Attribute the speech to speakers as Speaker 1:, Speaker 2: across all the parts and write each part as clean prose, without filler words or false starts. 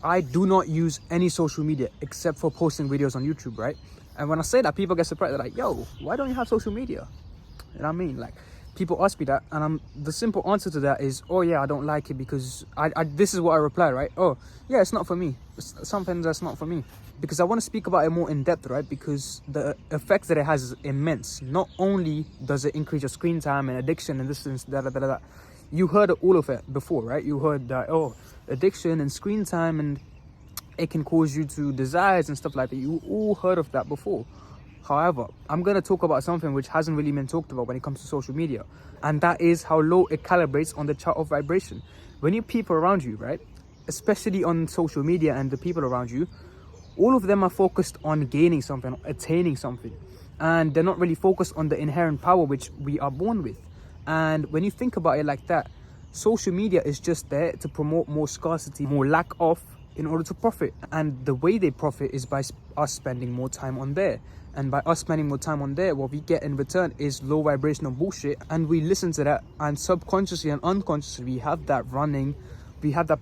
Speaker 1: I do not use any social media except for posting videos on YouTube, right? And when I say that, people get surprised. They're like, yo, why don't you have social media? You know what I mean? Like, people ask me that, and the simple answer to that is, oh yeah, I don't like it because this is what I reply, right? Oh yeah, it's not for me. It's something that's not for me, because I want to speak about it more in depth, right? Because the effects that it has is immense. Not only does it increase your screen time and addiction and this and that. You heard all of it before, right? You heard that, oh, addiction and screen time, and it can cause you to desires and stuff like that. You all heard of that before. However, I'm going to talk about something which hasn't really been talked about when it comes to social media, and that is how low it calibrates on the chart of vibration. When you people around you, right, especially on social media, and the people around you, all of them are focused on gaining something, attaining something, and they're not really focused on the inherent power which we are born with. And when you think about it like that, social media is just there to promote more scarcity, more lack of, in order to profit. And the way they profit is by us spending more time on there. And by us spending more time on there, what we get in return is low vibrational bullshit. And we listen to that, and subconsciously and unconsciously, we have that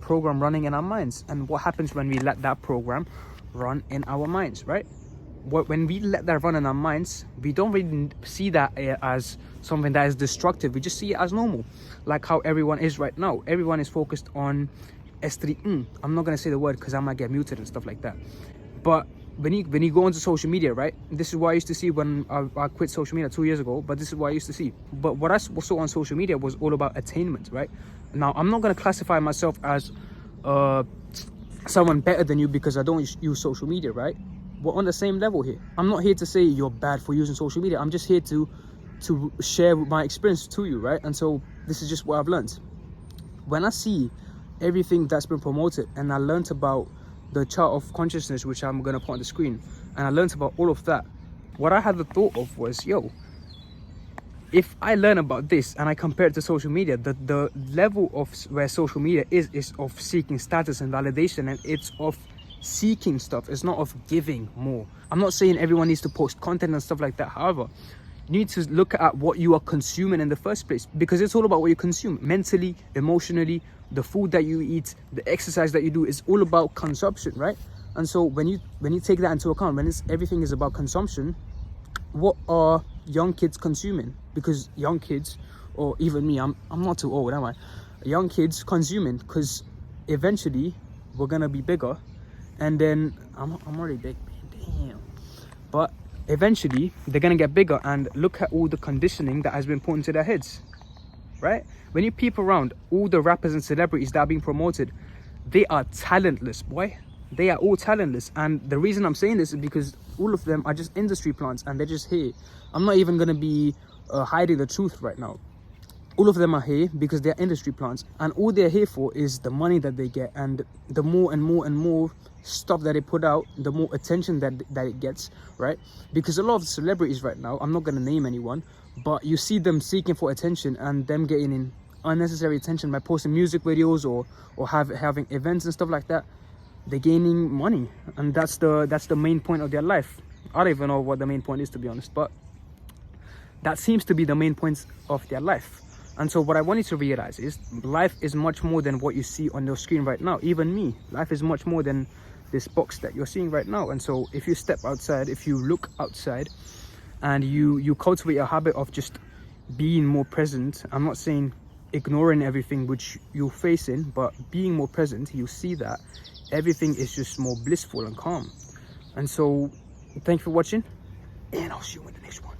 Speaker 1: program running in our minds. And what happens when we let that program run in our minds, right? When we let that run in our minds, we don't really see that as something that is destructive. We just see it as normal, like how everyone is right now. Everyone is focused on S3. I'm not gonna say the word because I might get muted and stuff like that. But when you go onto social media, right, this is what I used to see when I quit social media 2 years ago. But this is what I used to see. But what I saw on social media was all about attainment, right? Now, I'm not gonna classify myself as someone better than you because I don't use social media, right? We're on the same level here. I'm not here to say you're bad for using social media. I'm just here to share my experience to you, right? And so this is just what I've learned. When I see everything that's been promoted, and I learned about the chart of consciousness, which I'm gonna put on the screen, and I learned about all of that, what I had the thought of was, yo, if I learn about this and I compare it to social media, the level of where social media is of seeking status and validation, and it's of seeking stuff. It's not of giving more. I'm not saying everyone needs to post content and stuff like that. However, you need to look at what you are consuming in the first place, because it's all about what you consume mentally, emotionally. The food that you eat, the exercise that you do, is all about consumption, right? And so when you take that into account, when everything is about consumption, what are young kids consuming? Because young kids, or even me, I'm not too old, am I? Young kids consuming, because eventually we're gonna be bigger. And then I'm already big, damn. But eventually they're gonna get bigger, and look at all the conditioning that has been put into their heads, right? When you peep around, all the rappers and celebrities that are being promoted, they are talentless, boy. They are all talentless. And the reason I'm saying this is because all of them are just industry plants, and they're just here. I'm not even gonna be hiding the truth right now. All of them are here because they're industry plants, and all they're here for is the money that they get. And the more and more and more stuff that they put out, the more attention that it gets, right? Because a lot of celebrities right now, I'm not going to name anyone, but you see them seeking for attention, and them getting in unnecessary attention by posting music videos or having events and stuff like that. They're gaining money, and that's the main point of their life. I don't even know what the main point is, to be honest, but that seems to be the main points of their life. And so what I want you to realize is, life is much more than what you see on your screen right now. Even me, life is much more than this box that you're seeing right now. And so if you step outside, if you look outside, and you cultivate a habit of just being more present, I'm not saying ignoring everything which you're facing, but being more present, you see that everything is just more blissful and calm. And so thank you for watching, and I'll see you in the next one.